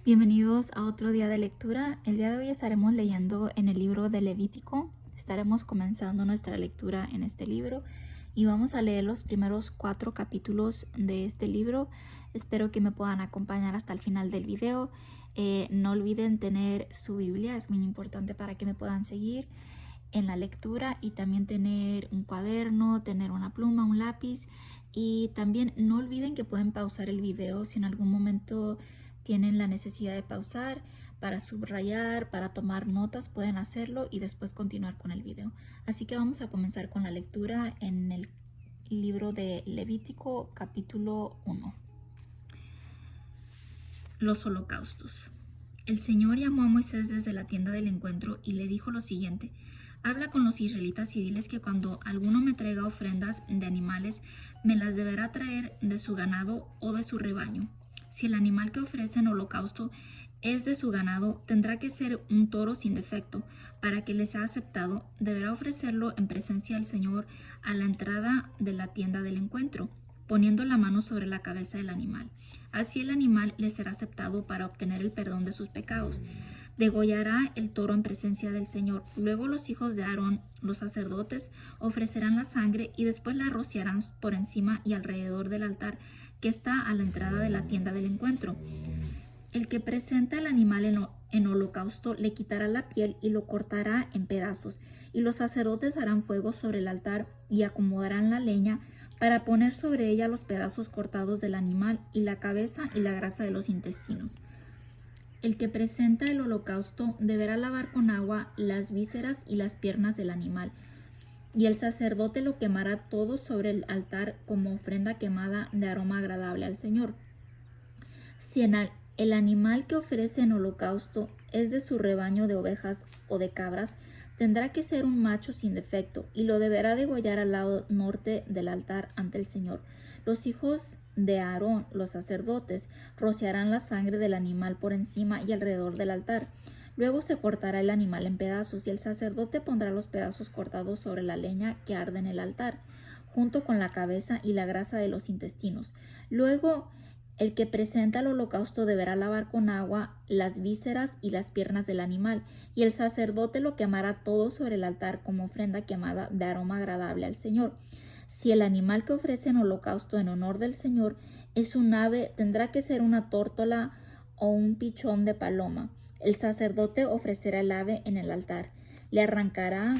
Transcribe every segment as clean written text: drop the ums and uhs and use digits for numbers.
Bienvenidos a otro día de lectura. El día de hoy estaremos leyendo en el libro de Levítico. Estaremos comenzando nuestra lectura en este libro y vamos a leer los primeros 4 capítulos de este libro. Espero que me puedan acompañar hasta el final del video. No olviden tener su Biblia, es muy importante para que me puedan seguir en la lectura, y también tener un cuaderno, tener una pluma, un lápiz, y también no olviden que pueden pausar el video si en algún momento tienen la necesidad de pausar para subrayar, para tomar notas, pueden hacerlo y después continuar con el video. Así que vamos a comenzar con la lectura en el libro de Levítico capítulo 1. Los holocaustos. El Señor llamó a Moisés desde la tienda del encuentro y le dijo lo siguiente: habla con los israelitas y diles que cuando alguno me traiga ofrendas de animales, me las deberá traer de su ganado o de su rebaño. Si el animal que ofrece en holocausto es de su ganado, tendrá que ser un toro sin defecto. Para que les sea aceptado, deberá ofrecerlo en presencia del Señor a la entrada de la tienda del encuentro, poniendo la mano sobre la cabeza del animal. Así el animal le será aceptado para obtener el perdón de sus pecados. Degollará el toro en presencia del Señor. Luego los hijos de Aarón, los sacerdotes, ofrecerán la sangre y después la rociarán por encima y alrededor del altar que está a la entrada de la tienda del encuentro. El que presenta el animal en holocausto le quitará la piel y lo cortará en pedazos, y los sacerdotes harán fuego sobre el altar y acomodarán la leña para poner sobre ella los pedazos cortados del animal y la cabeza y la grasa de los intestinos. El que presenta el holocausto deberá lavar con agua las vísceras y las piernas del animal, y el sacerdote lo quemará todo sobre el altar como ofrenda quemada de aroma agradable al Señor. Si el animal que ofrece en holocausto es de su rebaño de ovejas o de cabras, tendrá que ser un macho sin defecto, y lo deberá degollar al lado norte del altar ante el Señor. Los hijos de Aarón, los sacerdotes, rociarán la sangre del animal por encima y alrededor del altar. Luego se cortará el animal en pedazos, y el sacerdote pondrá los pedazos cortados sobre la leña que arde en el altar, junto con la cabeza y la grasa de los intestinos. Luego el que presenta el holocausto deberá lavar con agua las vísceras y las piernas del animal, y el sacerdote lo quemará todo sobre el altar como ofrenda quemada de aroma agradable al Señor. Si el animal que ofrece en holocausto en honor del Señor es un ave, tendrá que ser una tórtola o un pichón de paloma. El sacerdote ofrecerá el ave en el altar. Le arrancará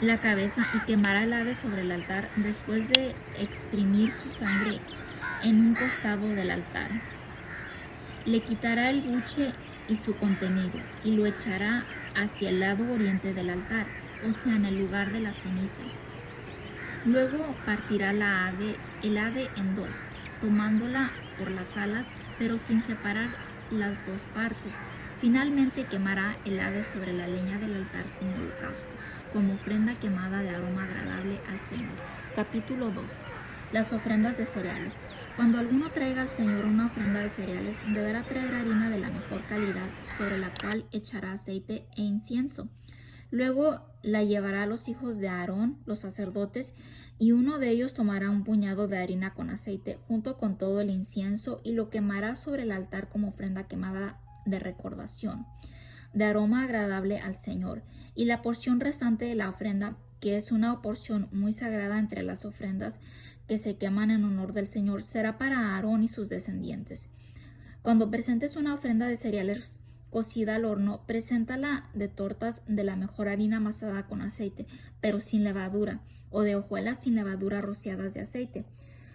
la cabeza y quemará el ave sobre el altar después de exprimir su sangre en un costado del altar. Le quitará el buche y su contenido y lo echará hacia el lado oriente del altar, o sea, en el lugar de la ceniza. Luego partirá el ave en dos, tomándola por las alas, pero sin separar las dos partes. Finalmente quemará el ave sobre la leña del altar como holocausto, como ofrenda quemada de aroma agradable al Señor. Capítulo 2. Las ofrendas de cereales. Cuando alguno traiga al Señor una ofrenda de cereales, deberá traer harina de la mejor calidad, sobre la cual echará aceite e incienso. Luego la llevará a los hijos de Aarón, los sacerdotes, y uno de ellos tomará un puñado de harina con aceite junto con todo el incienso y lo quemará sobre el altar como ofrenda quemada de recordación, de aroma agradable al Señor. Y la porción restante de la ofrenda, que es una porción muy sagrada entre las ofrendas que se queman en honor del Señor, será para Aarón y sus descendientes. Cuando presentes una ofrenda de cereales cocida al horno, preséntala de tortas de la mejor harina amasada con aceite, pero sin levadura, o de hojuelas sin levadura rociadas de aceite.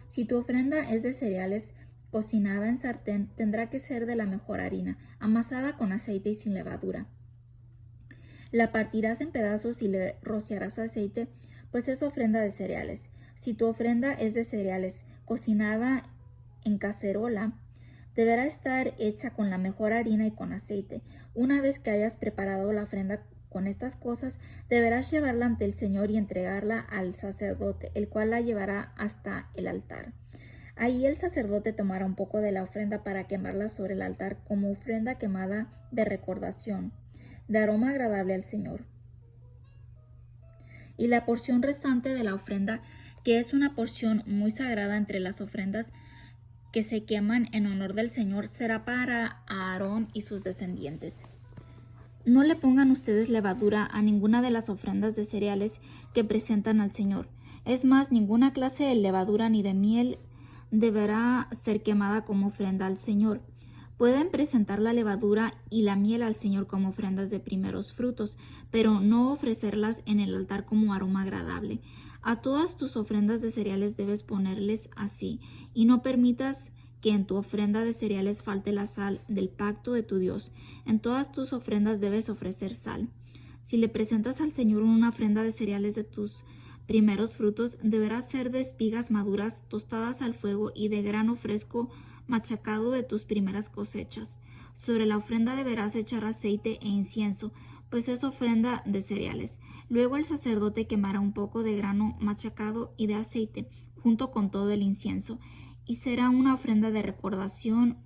Si tu ofrenda es de cereales cocinada en sartén, tendrá que ser de la mejor harina, amasada con aceite y sin levadura. La partirás en pedazos y le rociarás aceite, pues es ofrenda de cereales. Si tu ofrenda es de cereales cocinada en cacerola, deberá estar hecha con la mejor harina y con aceite. Una vez que hayas preparado la ofrenda con estas cosas, deberás llevarla ante el Señor y entregarla al sacerdote, el cual la llevará hasta el altar. Ahí el sacerdote tomará un poco de la ofrenda para quemarla sobre el altar como ofrenda quemada de recordación, de aroma agradable al Señor. Y la porción restante de la ofrenda, que es una porción muy sagrada entre las ofrendas que se queman en honor del Señor será para Aarón y sus descendientes. No le pongan ustedes levadura a ninguna de las ofrendas de cereales que presentan al Señor. Es más, ninguna clase de levadura ni de miel deberá ser quemada como ofrenda al Señor. Pueden presentar la levadura y la miel al Señor como ofrendas de primeros frutos, pero no ofrecerlas en el altar como aroma agradable. A todas tus ofrendas de cereales debes ponerles así, y no permitas que en tu ofrenda de cereales falte la sal del pacto de tu Dios. En todas tus ofrendas debes ofrecer sal. Si le presentas al Señor una ofrenda de cereales de tus primeros frutos, deberá ser de espigas maduras tostadas al fuego y de grano fresco machacado de tus primeras cosechas. Sobre la ofrenda deberás echar aceite e incienso, pues es ofrenda de cereales. Luego el sacerdote quemará un poco de grano machacado y de aceite, junto con todo el incienso, y será una ofrenda de recordación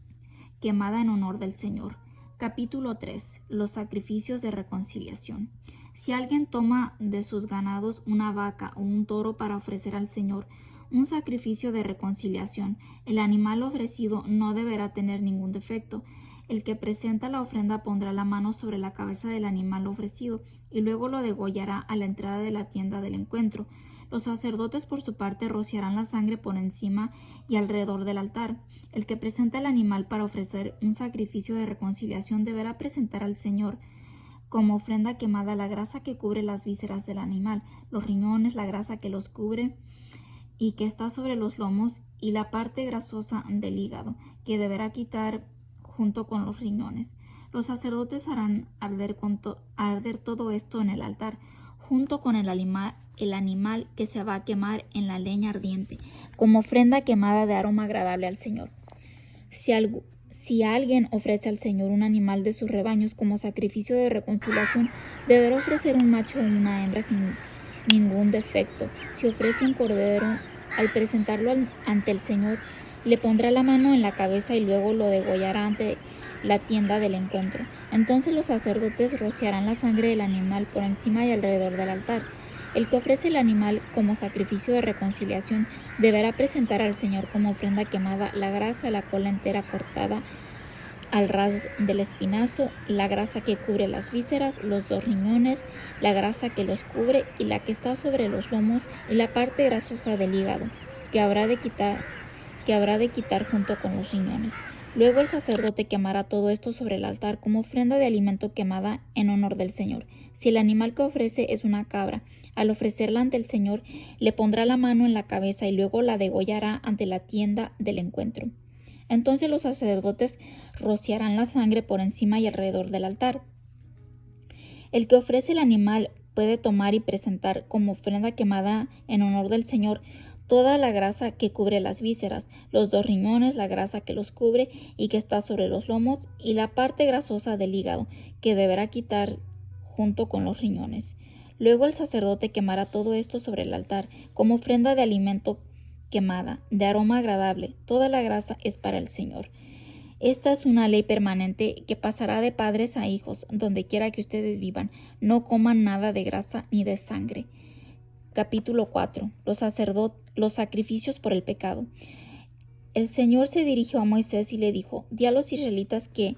quemada en honor del Señor. Capítulo 3. Los sacrificios de reconciliación. Si alguien toma de sus ganados una vaca o un toro para ofrecer al Señor un sacrificio de reconciliación, el animal ofrecido no deberá tener ningún defecto. El que presenta la ofrenda pondrá la mano sobre la cabeza del animal ofrecido y luego lo degollará a la entrada de la tienda del encuentro. Los sacerdotes por su parte rociarán la sangre por encima y alrededor del altar. El que presenta el animal para ofrecer un sacrificio de reconciliación deberá presentar al Señor como ofrenda quemada la grasa que cubre las vísceras del animal, los riñones, la grasa que los cubre y que está sobre los lomos, y la parte grasosa del hígado, que deberá quitar junto con los riñones. Los sacerdotes harán arder todo esto en el altar, junto con el animal que se va a quemar en la leña ardiente, como ofrenda quemada de aroma agradable al Señor. Si alguien ofrece al Señor un animal de sus rebaños como sacrificio de reconciliación, deberá ofrecer un macho o una hembra sin ningún defecto. Si ofrece un cordero, al presentarlo ante el Señor, le pondrá la mano en la cabeza y luego lo degollará ante la tienda del encuentro. Entonces los sacerdotes rociarán la sangre del animal por encima y alrededor del altar. El que ofrece el animal como sacrificio de reconciliación deberá presentar al Señor como ofrenda quemada la grasa, la cola entera cortada al ras del espinazo, la grasa que cubre las vísceras, los dos riñones, la grasa que los cubre y la que está sobre los lomos, y la parte grasosa del hígado, que habrá de quitar junto con los riñones. Luego el sacerdote quemará todo esto sobre el altar como ofrenda de alimento quemada en honor del Señor. Si el animal que ofrece es una cabra, al ofrecerla ante el Señor, le pondrá la mano en la cabeza y luego la degollará ante la tienda del encuentro. Entonces los sacerdotes rociarán la sangre por encima y alrededor del altar. El que ofrece el animal puede tomar y presentar como ofrenda quemada en honor del Señor toda la grasa que cubre las vísceras, los dos riñones, la grasa que los cubre y que está sobre los lomos, y la parte grasosa del hígado, que deberá quitar junto con los riñones. Luego el sacerdote quemará todo esto sobre el altar como ofrenda de alimento quemada, de aroma agradable. Toda la grasa es para el Señor. Esta es una ley permanente que pasará de padres a hijos, donde quiera que ustedes vivan. No coman nada de grasa ni de sangre. Capítulo 4. Los sacrificios por el pecado. El Señor se dirigió a Moisés y le dijo: di a los israelitas que,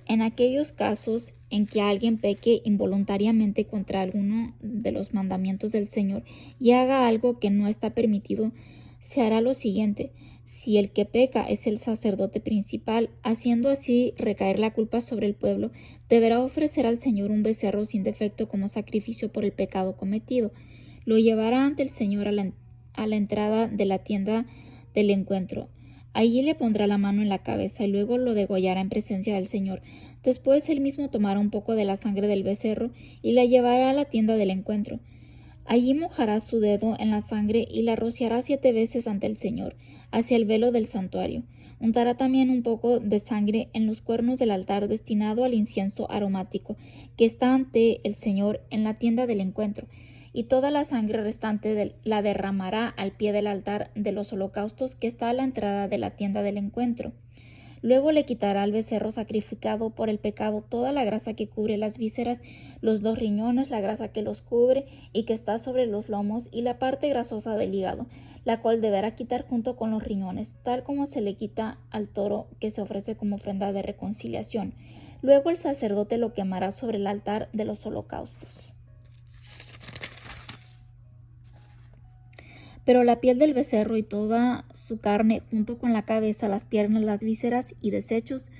en aquellos casos en que alguien peque involuntariamente contra alguno de los mandamientos del Señor y haga algo que no está permitido, se hará lo siguiente: si el que peca es el sacerdote principal, haciendo así recaer la culpa sobre el pueblo, deberá ofrecer al Señor un becerro sin defecto como sacrificio por el pecado cometido. Lo llevará ante el Señor a la entrada de la tienda del encuentro. Allí le pondrá la mano en la cabeza y luego lo degollará en presencia del Señor. Después él mismo tomará un poco de la sangre del becerro y la llevará a la tienda del encuentro. Allí mojará su dedo en la sangre y la rociará 7 veces ante el Señor, hacia el velo del santuario. Untará también un poco de sangre en los cuernos del altar destinado al incienso aromático, que está ante el Señor en la tienda del encuentro, y toda la sangre restante la derramará al pie del altar de los holocaustos que está a la entrada de la tienda del encuentro. Luego le quitará al becerro sacrificado por el pecado toda la grasa que cubre las vísceras, los 2 riñones, la grasa que los cubre y que está sobre los lomos, y la parte grasosa del hígado, la cual deberá quitar junto con los riñones, tal como se le quita al toro que se ofrece como ofrenda de reconciliación. Luego el sacerdote lo quemará sobre el altar de los holocaustos. Pero la piel del becerro y toda su carne, junto con la cabeza, las piernas, las vísceras y desechos,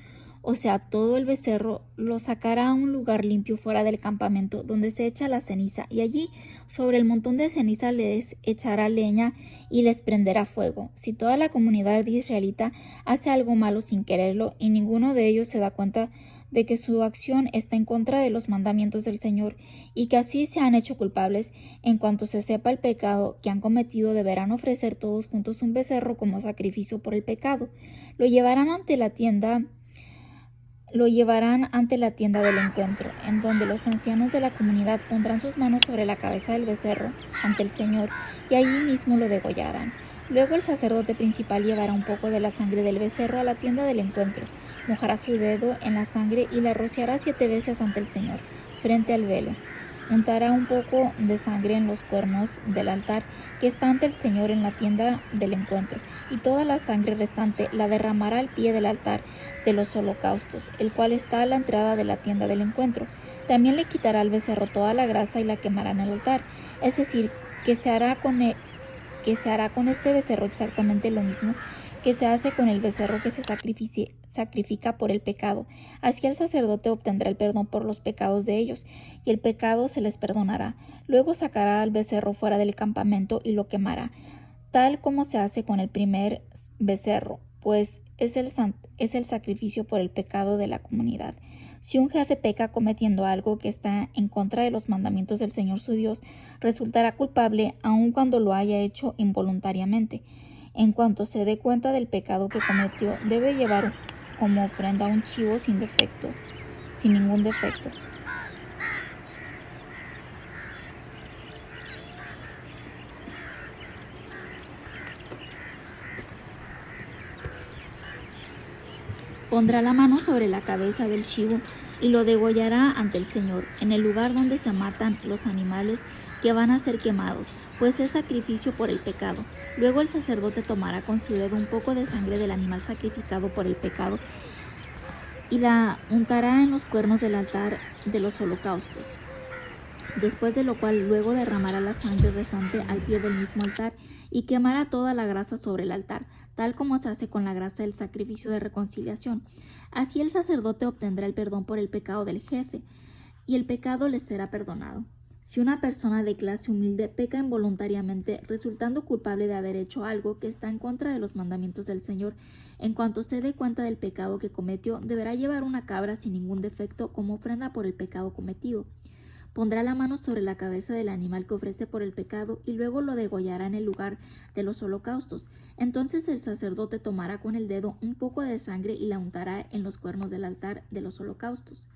o sea, todo el becerro, lo sacará a un lugar limpio fuera del campamento, donde se echa la ceniza, y allí, sobre el montón de ceniza, les echará leña y les prenderá fuego. Si toda la comunidad israelita hace algo malo sin quererlo, y ninguno de ellos se da cuenta de que su acción está en contra de los mandamientos del Señor, y que así se han hecho culpables, en cuanto se sepa el pecado que han cometido, deberán ofrecer todos juntos un becerro como sacrificio por el pecado. Lo llevarán ante la tienda del encuentro, en donde los ancianos de la comunidad pondrán sus manos sobre la cabeza del becerro ante el Señor, y allí mismo lo degollarán. Luego el sacerdote principal llevará un poco de la sangre del becerro a la tienda del encuentro, mojará su dedo en la sangre y la rociará 7 veces ante el Señor, frente al velo. Untará un poco de sangre en los cuernos del altar que está ante el Señor en la tienda del encuentro, y toda la sangre restante la derramará al pie del altar de los holocaustos, el cual está a la entrada de la tienda del encuentro. También le quitará al becerro toda la grasa y la quemará en el altar, es decir, que se hará con este becerro exactamente lo mismo que se hace con el becerro que se sacrifica por el pecado. Así el sacerdote obtendrá el perdón por los pecados de ellos, y el pecado se les perdonará. Luego sacará al becerro fuera del campamento y lo quemará, tal como se hace con el primer becerro, pues es el sacrificio por el pecado de la comunidad. Si un jefe peca cometiendo algo que está en contra de los mandamientos del Señor su Dios, resultará culpable aun cuando lo haya hecho involuntariamente. En cuanto se dé cuenta del pecado que cometió, debe llevar como ofrenda un chivo sin ningún defecto. Pondrá la mano sobre la cabeza del chivo y lo degollará ante el Señor, en el lugar donde se matan los animales que van a ser quemados, pues es sacrificio por el pecado. Luego el sacerdote tomará con su dedo un poco de sangre del animal sacrificado por el pecado y la untará en los cuernos del altar de los holocaustos. Después de lo cual luego derramará la sangre restante al pie del mismo altar y quemará toda la grasa sobre el altar, tal como se hace con la grasa del sacrificio de reconciliación. Así el sacerdote obtendrá el perdón por el pecado del jefe, y el pecado le será perdonado. Si una persona de clase humilde peca involuntariamente, resultando culpable de haber hecho algo que está en contra de los mandamientos del Señor, en cuanto se dé cuenta del pecado que cometió, deberá llevar una cabra sin ningún defecto como ofrenda por el pecado cometido. Pondrá la mano sobre la cabeza del animal que ofrece por el pecado y luego lo degollará en el lugar de los holocaustos. Entonces el sacerdote tomará con el dedo un poco de sangre y la untará en los cuernos del altar de los holocaustos,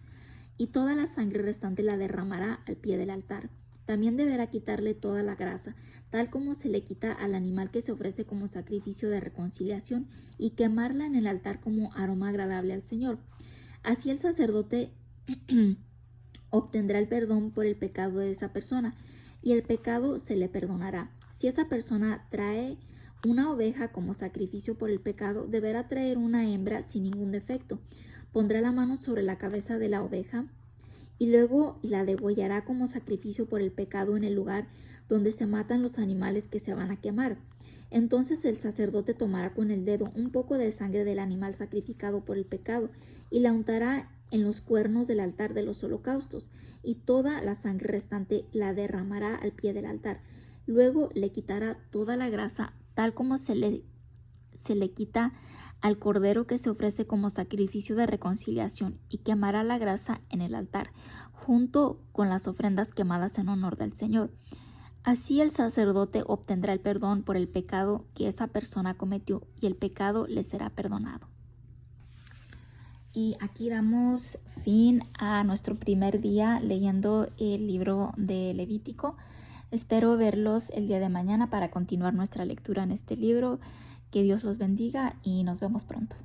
y toda la sangre restante la derramará al pie del altar. También deberá quitarle toda la grasa, tal como se le quita al animal que se ofrece como sacrificio de reconciliación, y quemarla en el altar como aroma agradable al Señor. Así el sacerdote obtendrá el perdón por el pecado de esa persona, y el pecado se le perdonará. Si esa persona trae una oveja como sacrificio por el pecado, deberá traer una hembra sin ningún defecto. Pondrá la mano sobre la cabeza de la oveja y luego la degollará como sacrificio por el pecado en el lugar donde se matan los animales que se van a quemar. Entonces el sacerdote tomará con el dedo un poco de sangre del animal sacrificado por el pecado y la untará en los cuernos del altar de los holocaustos, y toda la sangre restante la derramará al pie del altar. Luego le quitará toda la grasa, tal como se le quita al cordero que se ofrece como sacrificio de reconciliación, y quemará la grasa en el altar, junto con las ofrendas quemadas en honor del Señor. Así el sacerdote obtendrá el perdón por el pecado que esa persona cometió, y el pecado le será perdonado. Y aquí damos fin a nuestro primer día leyendo el libro de Levítico. Espero verlos el día de mañana para continuar nuestra lectura en este libro. Que Dios los bendiga y nos vemos pronto.